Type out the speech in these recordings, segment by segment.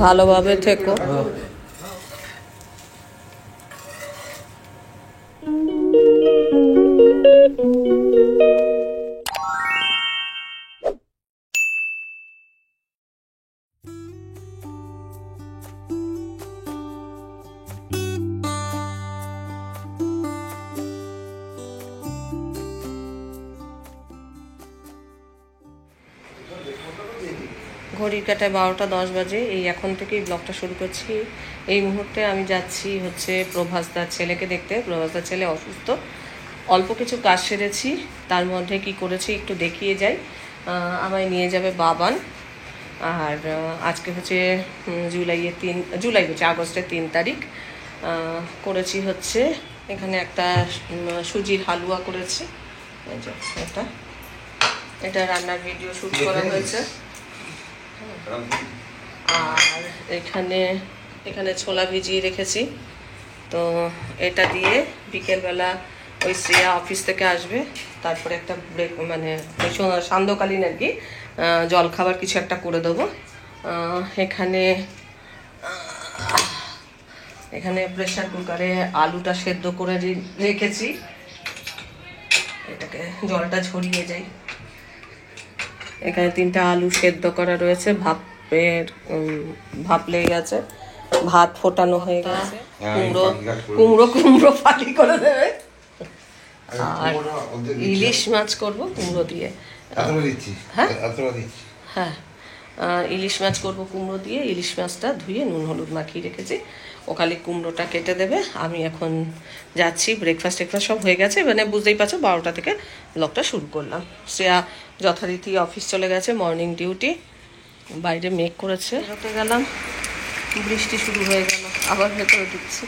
ভালোভাবে থেকো। ঘড়ির কাটায় 12টা 10 বাজে। এই এখন থেকেই ব্লগটা শুরু করছি। এই মুহূর্তে আমি যাচ্ছি হচ্ছে প্রভাসদার ছেলেকে দেখতে। প্রভাসদার ছেলে অসুস্থ, অল্প কিছু কাজ সেরেছি, তার মধ্যে কি করেছি একটু দেখিয়ে যাই। আমায় নিয়ে যাবে বাবান। আর আজকে হচ্ছে জুলাই হচ্ছে আগস্টের 3 তারিখ। করেছি হচ্ছে এখানে একটা সুজির হালুয়া করেছি। এটা রান্নার ভিডিও শ্যুট করা হয়েছে। আর এখানে ছোলা ভিজিয়ে রেখেছি। তো এটা দিয়ে বিকেলবেলা ওই শ্রেয়া অফিস থেকে আসবে, তারপরে একটা ব্রেক মানে ওই সান্ধ্যকালীন আর কি জলখাবার কিছু একটা করে দেবো। এখানে প্রেসার কুকারে আলুটা সেদ্ধ করে রেখেছি। এটাকে জলটা ঝরিয়ে যাই। এখানে 3টা আলু সেদ্ধ করা রয়েছে, ভাপ লেগে গেছে, ভাত ফোটানো হয়ে গেছে। কুমড়ো ফালি করে দেবে। আর ইলিশ মাছ করবো কুমড়ো দিয়ে। হ্যাঁ, ইলিশ মাছ করবো কুমড়ো দিয়ে। ইলিশ মাছটা ধুয়ে নুন হলুদ মাখিয়ে রেখেছি, ও খালি কুমড়োটা কেটে দেবে। আমি এখন যাচ্ছি, ব্রেকফাস্ট সব হয়ে গেছে। মানে বুঝতেই পারছো 12টা থেকে ব্লগটা শুরু করলাম। শ্রেয়া যথারীতি অফিস চলে গেছে, মর্নিং ডিউটি। বাইরে মেঘ করেছে, বেরোতে গেলাম, বৃষ্টি শুরু হয়ে গেল, আবার ভেতরে ঢুকছি।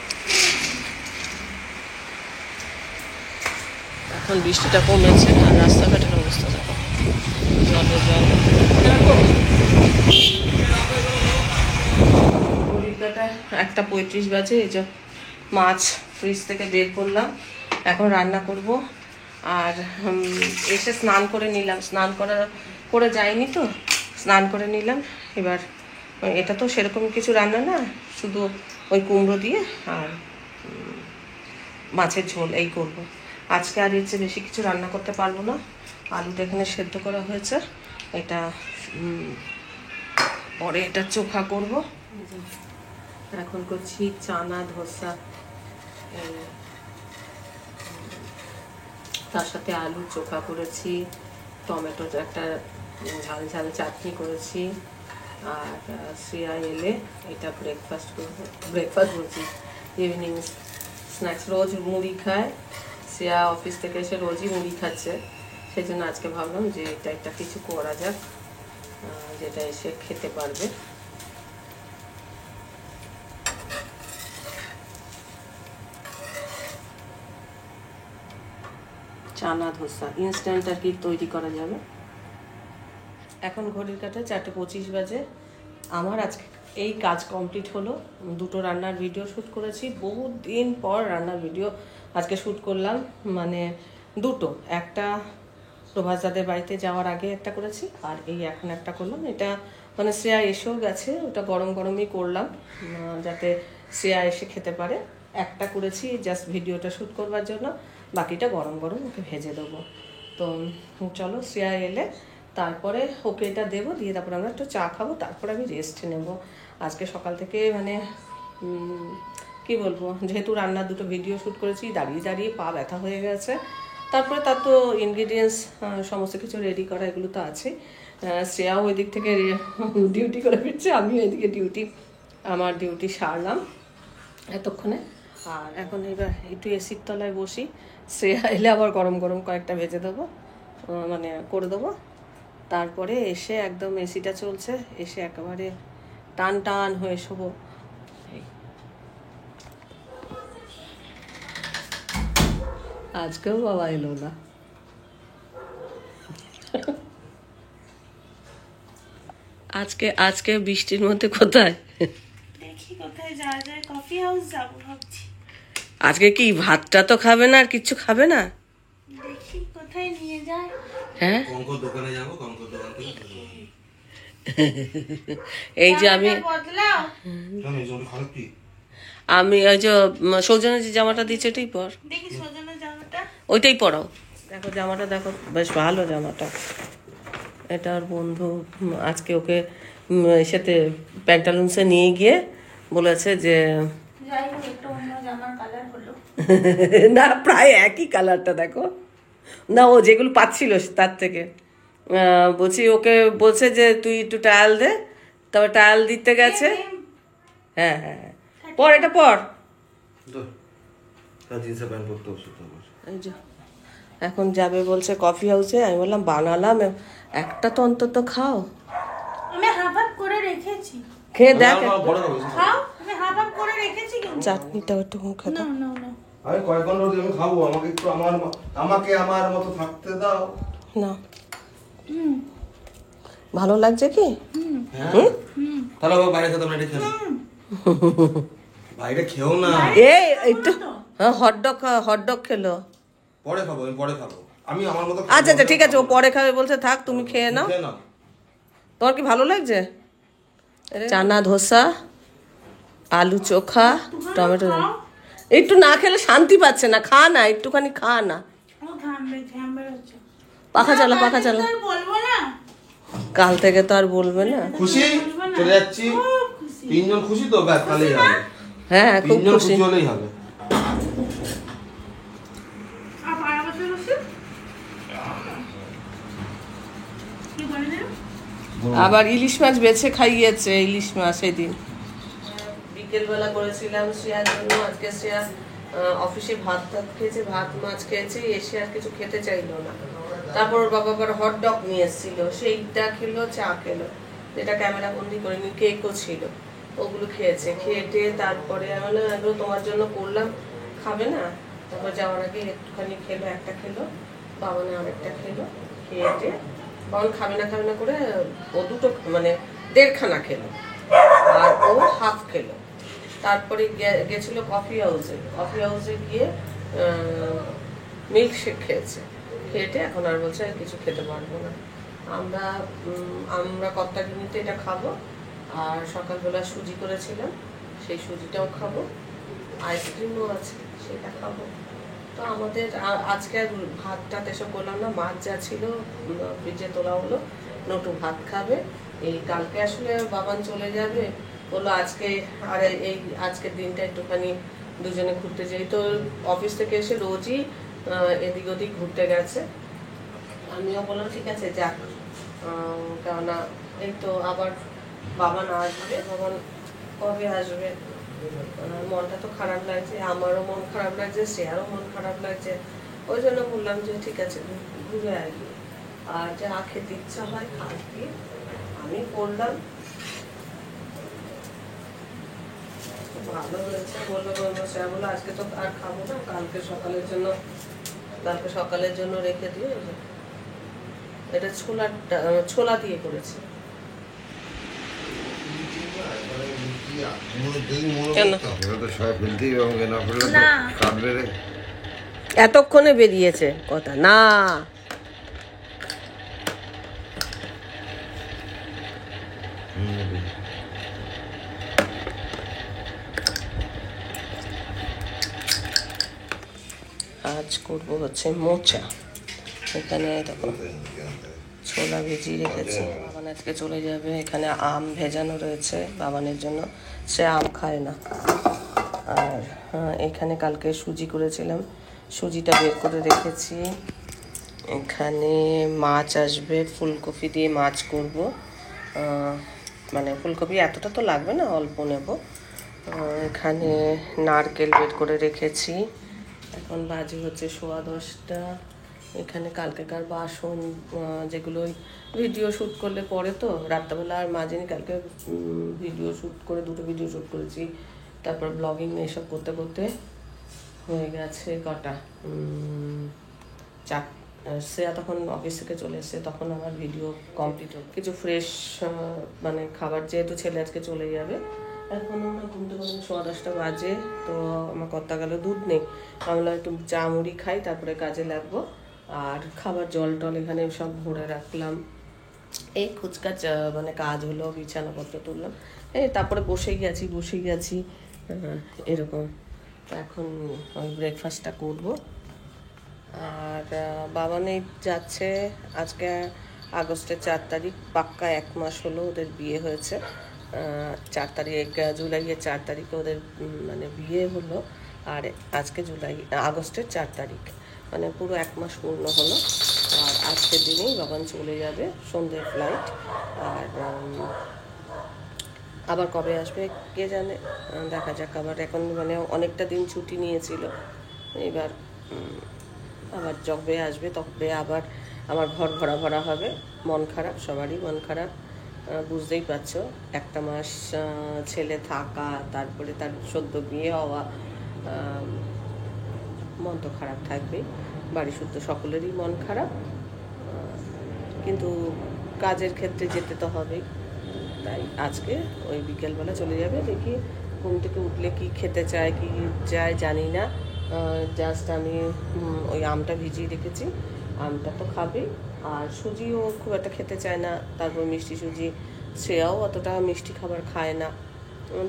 এখন বৃষ্টিটা কমেছে, আর রাস্তাঘাটের অবস্থা দেখো, জলে জল। ঘড়িকাটা 1:35 বাজে। এই যে মাছ ফ্রিজ থেকে বের করলাম, এখন রান্না করব। আর এসে স্নান করে নিলাম, করে যাইনি তো, স্নান করে নিলাম। এবার এটা তো সেরকম কিছু রান্না না, শুধু ওই কুমড়ো দিয়ে আর মাছের ঝোল এই করব। আজকে আর এর চেয়ে বেশি কিছু রান্না করতে পারবো না। আলুটা এখানে সেদ্ধ করা হয়েছে, এটা পরে এটা চোখা করব। এখন করছি চানা ধোসা, তার সাথে আলু চোখা করেছি, টমেটো একটা ঝাল ঝাল চাটনি করেছি। আর শ্রেয়া এলে এটা ব্রেকফাস্ট করবো। ব্রেকফাস্ট বলছি, ইভিনিং স্ন্যাক্স। রোজ মুড়ি খায় শ্রেয়া, অফিস থেকে এসে রোজই মুড়ি খাচ্ছে। সেই জন্য আজকে ভাবলাম যে এটা কিছু করা যাক, যেটা এসে খেতে পারবে। চানা ধোসা ইনস্ট্যান্ট আর কি তৈরি করা যাবে। এখন ঘড়ির কাঁটায় 4:25 বাজে। আমার আজকে এই কাজ কমপ্লিট হলো। 2টো রান্নার ভিডিও শ্যুট করেছি, বহুত দিন পর রান্নার ভিডিও আজকে শ্যুট করলাম। মানে 2টো, একটা প্রভাসদাদের বাড়িতে যাওয়ার আগে একটা করেছি, আর এই এখন একটা করলাম। এটা মানে শ্রেয়া এসেও গেছে, ওটা গরম গরমই করলাম যাতে শ্রেয়া এসে খেতে পারে। একটা করেছি জাস্ট ভিডিওটা শ্যুট করবার জন্য, বাকিটা গরম গরম ওকে ভেজে দেবো। তো চলো, শ্রেয়া এলে তারপরে ওকে এটা দেবো, দিয়ে তারপরে আমরা একটু চা খাবো, তারপরে আমি রেস্ট নেব। আজকে সকাল থেকে মানে কি বলবো, যেহেতু রান্নার 2টো ভিডিও শ্যুট করেছি, দাঁড়িয়ে দাঁড়িয়ে পা ব্যথা হয়ে গেছে। তারপরে তার তো ইনগ্রিডিয়েন্টস সমস্ত কিছু রেডি করা, এগুলো তো আছে। শ্রেয়াও ওই দিক থেকে ডিউটি করে ফিরছে, আমিও এদিকে আমার ডিউটি সারলাম এতক্ষণে। আর এখন এবার একটু এসির তলায় বসি, শ্রেয়া এলে আবার গরম গরম কয়েকটা ভেজে দেবো, মানে করে দেবো। তারপরে এসে একদম এসিটা চলছে, এসে একেবারে টান টান হয়ে শোবো। আজকেও বাবা এলো না। আজকে বৃষ্টির মধ্যে কোথায়, দেখি কোথায় যাওয়া যায়। কফি হাউস যাবো ভাবছি। আজকে কি ভাতটা তো খাবে না, আর কিচ্ছু খাবে না? দেখি কোথায় নিয়ে যায়। হ্যাঁ, কঙ্কর দোকানে যাবো, কঙ্কর দোকান থেকে এই যে আমি বদলাও। আমি ওই যে সৌজন্য যে জামাটা দিচ্ছে এটাই পর, দেখি সজনের জামাটা। ওইটাই পরাও। দেখো জামাটা দেখো, বেশ ভালো জামাটা। এটা ওর বন্ধু আজকে ওকে সাথে প্যান্টালুন্সে নিয়ে গিয়ে বলেছে যে যাই হোক একটু অন্য জামার কালার হলো। না প্রায় একই কালারটা দেখো না, ও যেগুলো পাচ্ছিল তার থেকে বলছি ওকে বলছে যে তুই একটু টায়াল দে, তবে টায়াল দিতে গেছে। হ্যাঁ হ্যাঁ হ্যাঁ, পর এটা পর। এই যে এখন যাবে বলছে কফি হাউসে। আমি বললাম বানালাম, একটা তো অন্তত খাও। আমি হাফ হাফ করে রেখেছি। খেয়ে দেখ খাও, আমি হাফ হাফ করে রেখেছি কিন্তু। চাটনিটা একটু মুখে দাও। না না না। আমি কয়েক ঘন্টা ধরে আমি খাবো, আমাকে একটু আমার মতো থাকতে দাও না ভালো লাগছে কি? তাহলে বাবা বাইরে খেতাম না, এটা খেলো। বাইরে খেও না, এই একটু হটডগ খেলো। পরে খাবো, আমি পরে খাবো, আমি আমার মতো আচ্ছা আচ্ছা ঠিক আছে, ও পরে খাবে বলছে, থাক তুমি খেয়ে নাও। খেয়ে নাও। তোমার কি ভালো লাগছে? চানা ধোসা, আলু চোখা, টমেটো। একটু না খেলে শান্তি পাচ্ছে না, খা না একটুখানি, খা না। ও ঘামবে ঘামবে হচ্ছে। পাখা চালা পাখা চালা। আর বলবো না। কাল থেকে তো আর বলবে না। খুশি? চলে যাচ্ছি। তিনজন খুশি তো, ব্যাস তাহলেই হবে। হ্যাঁ খুব তিনজন খুশি। খুশি হলেই হবে। আর পাড়া বসে বসে কি বলে দিল? আবার ইলিশ মাছ বেছে খাইয়েছে, ইলিশ মাছ সেদিন বিকেলবেলা করেছিলাম শ্রেয়ার জন্য। আজকে শ্রেয়া অফিসে ভাত খেয়েছে, ভাত মাছ খেয়েছে, এসে আর কিছু খেতে চাইলো না। তারপর ওর বাবা আবার হটডগ নিয়ে এসেছিল, সেইটা খেলো, চা খেলো, যেটা ক্যামেরা বন্দি করিনি, কেকও ছিল, ওগুলো খেয়েছে। খেয়ে তারপরে আমি বললাম এগুলো তোমার জন্য করলাম, খাবে না? তারপর যাওয়ার আগে একটুখানি খেলো, একটা খেলো, বাবানে আরেকটা খেলো। খেয়ে বাবান খাবে না করে ও দুটো মানে 1.5 খানা খেলো, আর ও হাফ খেলো। তারপরে গেছিল কফি হাউসে গিয়ে মিল্কশেক খেয়েছে। খেয়েটে এখন আর বলছে কিছু খেতে পারবো না। আমরা কর্তাগিনিতে এটা খাবো, আর সকালবেলা সুজি করেছিলাম, সেই সুজিটাও খাবো, আইসক্রিমও আছে সেটা খাবো। তো আমাদের আজকে আর ভাতটা এসব করলাম না, মাছ যা ছিল ফ্রিজে তোলা হলো, নটু ভাত খাবে। এই কালকে আসলে বাবান চলে যাবে, বললো আজকে আর এই আজকের দিনটা একটুখানি দুজনে ঘুরতে যাই। তো অফিস থেকে এসে রোজই এদিক ওদিক ঘুরতে গেছে। আমিও বললাম ঠিক আছে যাক, কেননা এই তো আবার বাবান আসবে, বাবান কবে আসবে, মনটা তো খারাপ লাগছে, আমারও মন খারাপ লাগছে, শ্রেয়ারও মন খারাপ লাগছে। ওই জন্য বললাম যে ঠিক আছে ঘুরে আসবি, আর যা খেতে ইচ্ছা হয় খাবি। আমি করলাম, ভালো হয়েছে। বললো শ্রেয়া বললো আজকে তো আর খাবো না, কালকে সকালের জন্য রেখে দিও। এটা ছোলা দিয়ে করেছি। এতক্ষণে বেরিয়েছে কথা না। আজ করবো হচ্ছে মোচা। এখানে দেখো ছোলা ভিজিয়ে রেখেছি। বাবান আজকে চলে যাবে, এখানে আম ভেজানো রয়েছে বাবানের জন্য, সে আম খায় না। আর এখানে কালকে সুজি করেছিলাম, সুজিটা বের করে রেখেছি। এখানে মাছ আসবে, ফুলকপি দিয়ে মাছ করব। মানে ফুলকপি এতটা তো লাগবে না, অল্প নেব। এখানে নারকেল বের করে রেখেছি। এখন বাজে হচ্ছে 10:15। এখানে কালকেকার বাসন, যেগুলো ভিডিও শ্যুট করলে পরে তো রাত্রেবেলা আর মাঝিনি, কালকে দুটো ভিডিও শ্যুট করেছি, তারপর ব্লগিং এসব করতে করতে হয়ে গেছে কটা, শ্রেয়া তখন অফিস থেকে চলে এসছে, তখন আমার ভিডিও কমপ্লিট হবে। কিছু ফ্রেশ মানে খাবার, যেহেতু ছেলে আজকে চলে যাবে। এখন আমরা ঘুমতে 10:15 বাজে। তো আমার কর্তা গেল, দুধ নেই, আমরা একটু চা মুড়ি খাই, তারপরে কাজে লাগবো। আর খাবার জল টল এখানে সব ভরে রাখলাম। এই খুচকাচ মানে কাজ হলো, বিছানাপত্র তুললাম, এই তারপরে বসেই গেছি এরকম। তো এখন ওই ব্রেকফাস্টটা করবো। আর বাবানে যাচ্ছে আজকে আগস্টের 4 তারিখ, পাক্কা 1 মাস হলো ওদের বিয়ে হয়েছে। 4 তারিখ, জুলাইয়ের 4 তারিখে ওদের মানে বিয়ে হলো। আর আজকে আগস্টের 4 তারিখ, মানে পুরো 1 মাস পূর্ণ হলো। আর আজকের দিনেই বাবান চলে যাবে, সন্ধ্যের ফ্লাইট। আর আবার কবে আসবে কে জানে, দেখা যাক। আবার এখন মানে অনেকটা দিন ছুটি নিয়েছিল, এবার আবার যবে আসবে তবে আবার আমার ঘর ভরা ভরা হবে। মন খারাপ, সবারই মন খারাপ, বুঝতেই পারছো। 1টা মাস ছেলে থাকা, তারপরে তার সদ্য বিয়ে হওয়া, মন তো খারাপ থাকবেই। বাড়ি শুদ্ধ সকলেরই মন খারাপ, কিন্তু কাজের ক্ষেত্রে যেতে তো হবেই। তাই আজকে ওই বিকেলবেলা চলে যাবে। দেখি ঘুম থেকে উঠলে কি খেতে চায় কি চায় জানি না। জাস্ট আমি ওই আমটা ভিজিয়ে রেখেছি, আমটা তো খাবেই। আর সুজিও খুব একটা খেতে চায় না, তারপর মিষ্টি সুজি, শ্রেয়াও অতটা মিষ্টি খাবার খায় না।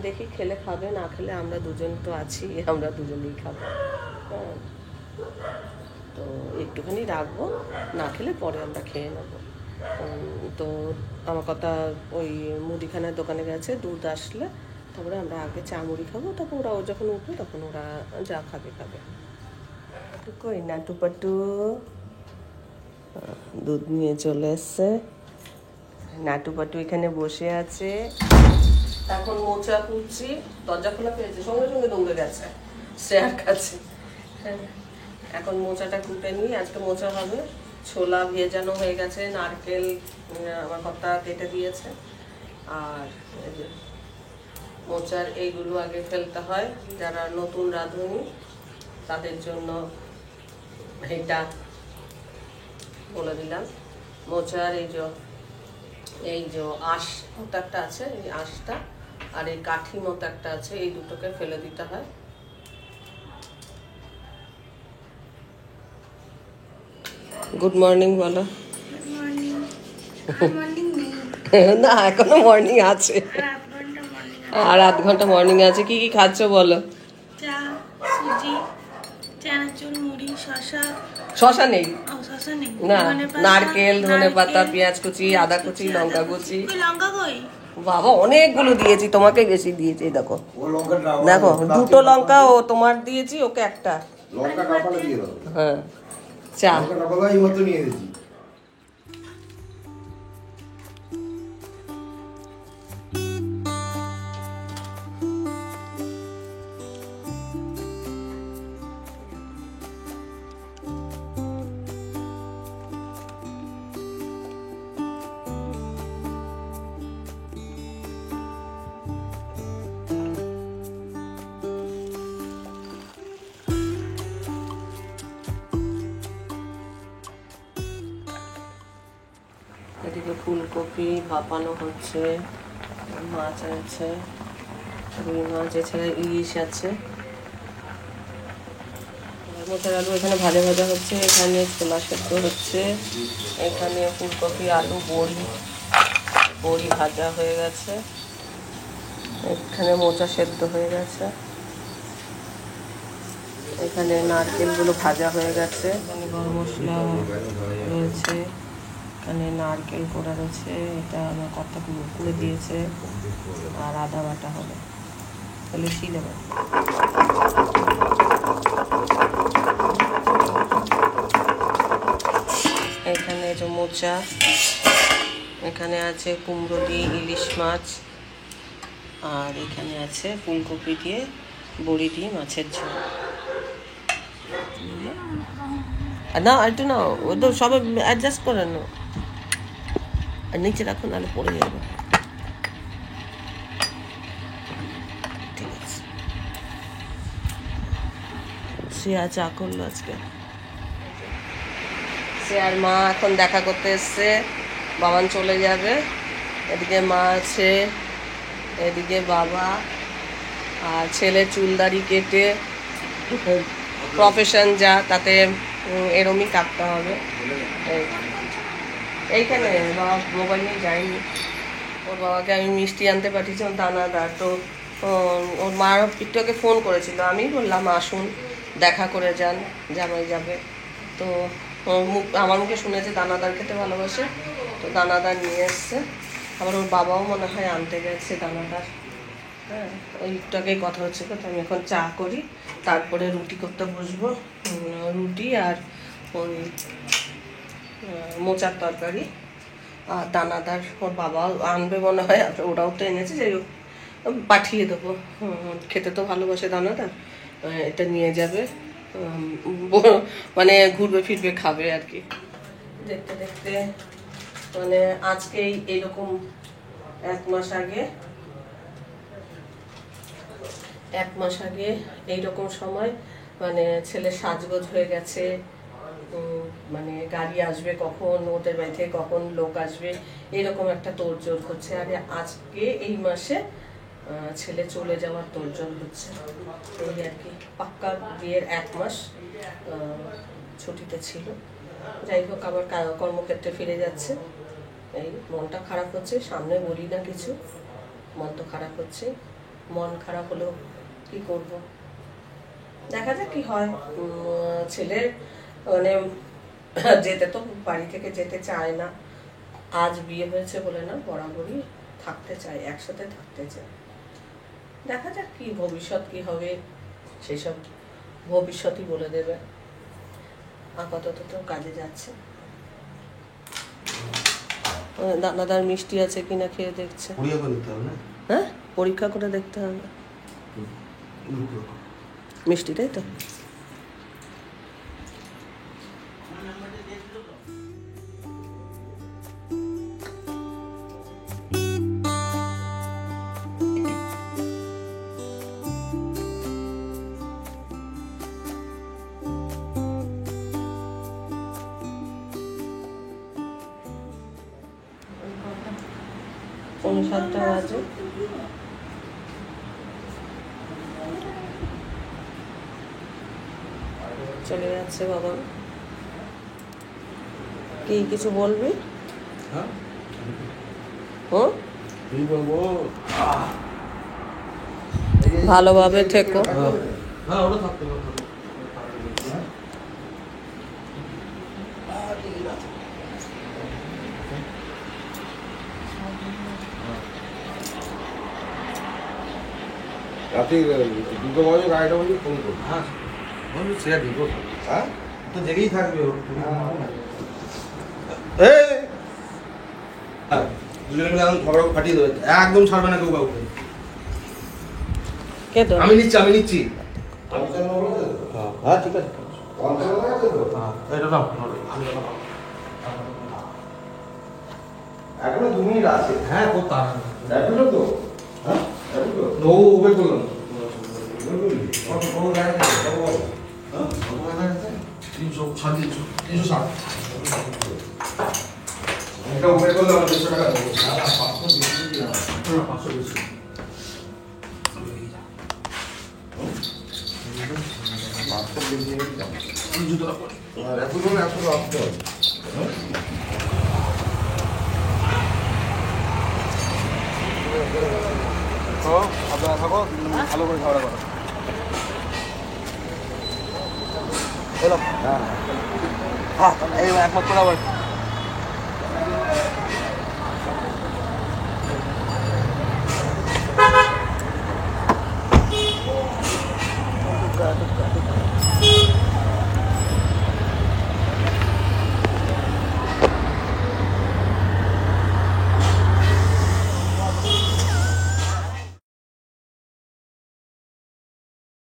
দেখি খেলে খাবে, না খেলে আমরা দুজন তো আছি, আমরা দুজনেই খাবো। হ্যাঁ, তো একটুখানি রাখবো, না খেলে পরে আমরা খেয়ে নেবো। তো আমার কথা, ওই মুদিখানার দোকানে গেছে, দুধ আসলে তারপরে আমরা আগে চা মুড়ি খাবো, তারপর ওরা যখন উঠবে তখন ওরা যা খাবে। কই নাটু পাটু দুধ নিয়ে চলে এসছে। নাটু পাটু এখানে বসে আছে, এখন মোচা কুচি, দরজা খোলা পেয়েছে, সঙ্গে সঙ্গে দৌড়ে গেছে শ্রেয়ার কাছে। এখন মোচাটা কুটে নিই, আজকে মোচা হবে। ছোলা ভেজানো হয়ে গেছে, নারকেল আমার কথা কেটে দিয়েছে। আর এই যে মোচার এইগুলো আগে ফেলতে হয়, যারা নতুন রাঁধুনি তাদের জন্য এটা বলে দিলাম। মোচার এই যে আঁশ মতো একটা আছে, এই আঁশটা আর এই কাঠি মতো একটা আছে, এই দুটোকে ফেলে দিতে হয়। গুড মর্নিং বলো। না, এখনো মর্নিং আছে, আর 8 ঘন্টা মর্নিং আছে। কি কি খাচ্ছ বলো? চা, সুজি, চানাচুর, মুড়ি, শশা নেই না, নারকেল, নারকেল, ধনেপাতা, পেঁয়াজ কুচি, আদা কুচি, লঙ্কা কুচি। লঙ্কা কই? বাবা অনেকগুলো দিয়েছি, তোমাকে বেশি দিয়েছি। দেখো দেখো, 2টো লঙ্কা ও তোমার দিয়েছি, ওকে একটা। লঙ্কা কাপালে দিয়ে দাও। হ্যাঁ, চা লঙ্কা কাপালে এই মতো নিয়ে দিয়েছি। এদিকে ফুলকপি ভাপানো হচ্ছে, মাছ আছে, রুই মাছ, এছাড়া ইলিশ আছে। মোচার আলু এখানে ভাজা ভাজা হচ্ছে, এখানে ছোলা সেদ্ধ হচ্ছে, এখানে ফুলকপি, আলু, বড়ি ভাজা হয়ে গেছে, এখানে মোচা সেদ্ধ হয়ে গেছে, এখানে নারকেলগুলো ভাজা হয়ে গেছে, এখানে গরম মশলা রয়েছে, এখানে নারকেল কোড়া রয়েছে, এটা আমার কর্তা করে দিয়েছে, আর আদা বাটা হবে, তাহলে শিলে বাটা। এখানে যে মোচা, এখানে আছে কুমড়ো দিয়ে ইলিশ মাছ, আর এখানে আছে ফুলকপি দিয়ে বড়ি দিয়ে মাছের ঝোল। না একটু না, ও তো সবাই অ্যাডজাস্ট করে না, আর নিচে রাখো, নাহলে পড়ে যাবে। ঠিক আছে, শ্রেয়া চা করলো আজকে। শ্রেয়ার মা এখন দেখা করতে এসছে, বাবান চলে যাবে। এদিকে মা আছে, এদিকে বাবা, আর ছেলে চুলদাড়ি কেটে প্রফেশন যা, তাতে এরমই কাটতে হবে। এইখানে বাবা মোবাইল নিয়ে যায়নি। ওর বাবাকে আমি মিষ্টি আনতে পাঠিয়েছিলাম দানাদার, তো ওর মা একটু আগে ফোন করেছিল, আমি বললাম আসুন দেখা করে যান, জামাই যাবে। তো আমার মুখে শুনেছে দানাদার খেতে ভালোবাসে, তো দানাদার নিয়ে এসছে। আবার ওর বাবাও মনে হয় আনতে গেছে দানাদার। হ্যাঁ, ওইটাকেই কথা হচ্ছে। তো আমি এখন চা করি, তারপরে রুটি করতে বসবো। রুটি আর ওই মোচার তরকারি আর দানাদার ওর বাবাও আনবে মনে হয়, ওরাও তো এনেছে, যাই হোক পাঠিয়ে দেবো। খেতে তো ভালোবাসে দানাদার, এটা নিয়ে যাবে, মানে ঘুরবে ফিরবে খাবে আর কি। দেখতে দেখতে মানে আজকেই এইরকম 1 মাস আগে এইরকম সময় মানে ছেলে সাজগোজ হয়ে গেছে। মানে গাড়ি আসবে কখন, ওদের বাড়ি থেকে কখন লোক আসবে, এরকম একটা তোড়জোড় হচ্ছে। আর আজকে এই মাসে ছেলে চলে যাওয়ার তোড়জোড় হচ্ছে। এই আর কি, পাক্কা বিয়ের 1 মাস ছুটিতে ছিল। যাই হোক, আবার কর্মক্ষেত্রে ফিরে যাচ্ছে। এই মনটা খারাপ হচ্ছে, সামনে বলি না কিছু, মন তো খারাপ হচ্ছে। মন খারাপ হলেও কি করব, দেখা যাক কি হয়। ছেলের মানে যেতে তো বাড়ি থেকে যেতে চায় না, আজ বিয়ে হয়েছে বলে না, বরাবরই থাকতে চায়, একসাথে থাকতে চায়। দেখা যাক কি ভবিষ্যৎ কি হবে, সেসব ভবিষ্যৎই বলে দেবে। আপাতত তো কাজে যাচ্ছে। দানাদার মিষ্টি আছে কিনা খেয়ে দেখছে। হ্যাঁ, পরীক্ষা করে দেখতে হবে মিষ্টি, তাই তো। পৌনে 7টা বাজে। চলে যাচ্ছে বাবা। কি কিছু বলবি? ভালোভাবে থেকো। রাতে 2টো বাজে, 2:30টা বাজে ফোন করবো। হ্যাঁ, সে ঢুকো। হ্যাঁ, তো জেগেই থাকবে। দুজনে মিলে এখন ঝগড়া ফাটিয়ে দেবে, একদম ছাড়বে না কেউ কাউকে। আমি নিচ্ছি। হ্যাঁ, ঠিক আছে। এটা নাও, এখনো 2 মিনিট আছে। হ্যাঁ, খুব তাড়াতাড়ি তো। হ্যাঁ, ও ওয়েট করলাম। 360। এটা ওয়েট করলে আমার 200 টাকা দেবো। 500 বেশি। জুতোটা পরে এত আসতে হবে। তো আপনারা থাকো, ভালো করে খাওয়া করো। এই একমাত্র আবার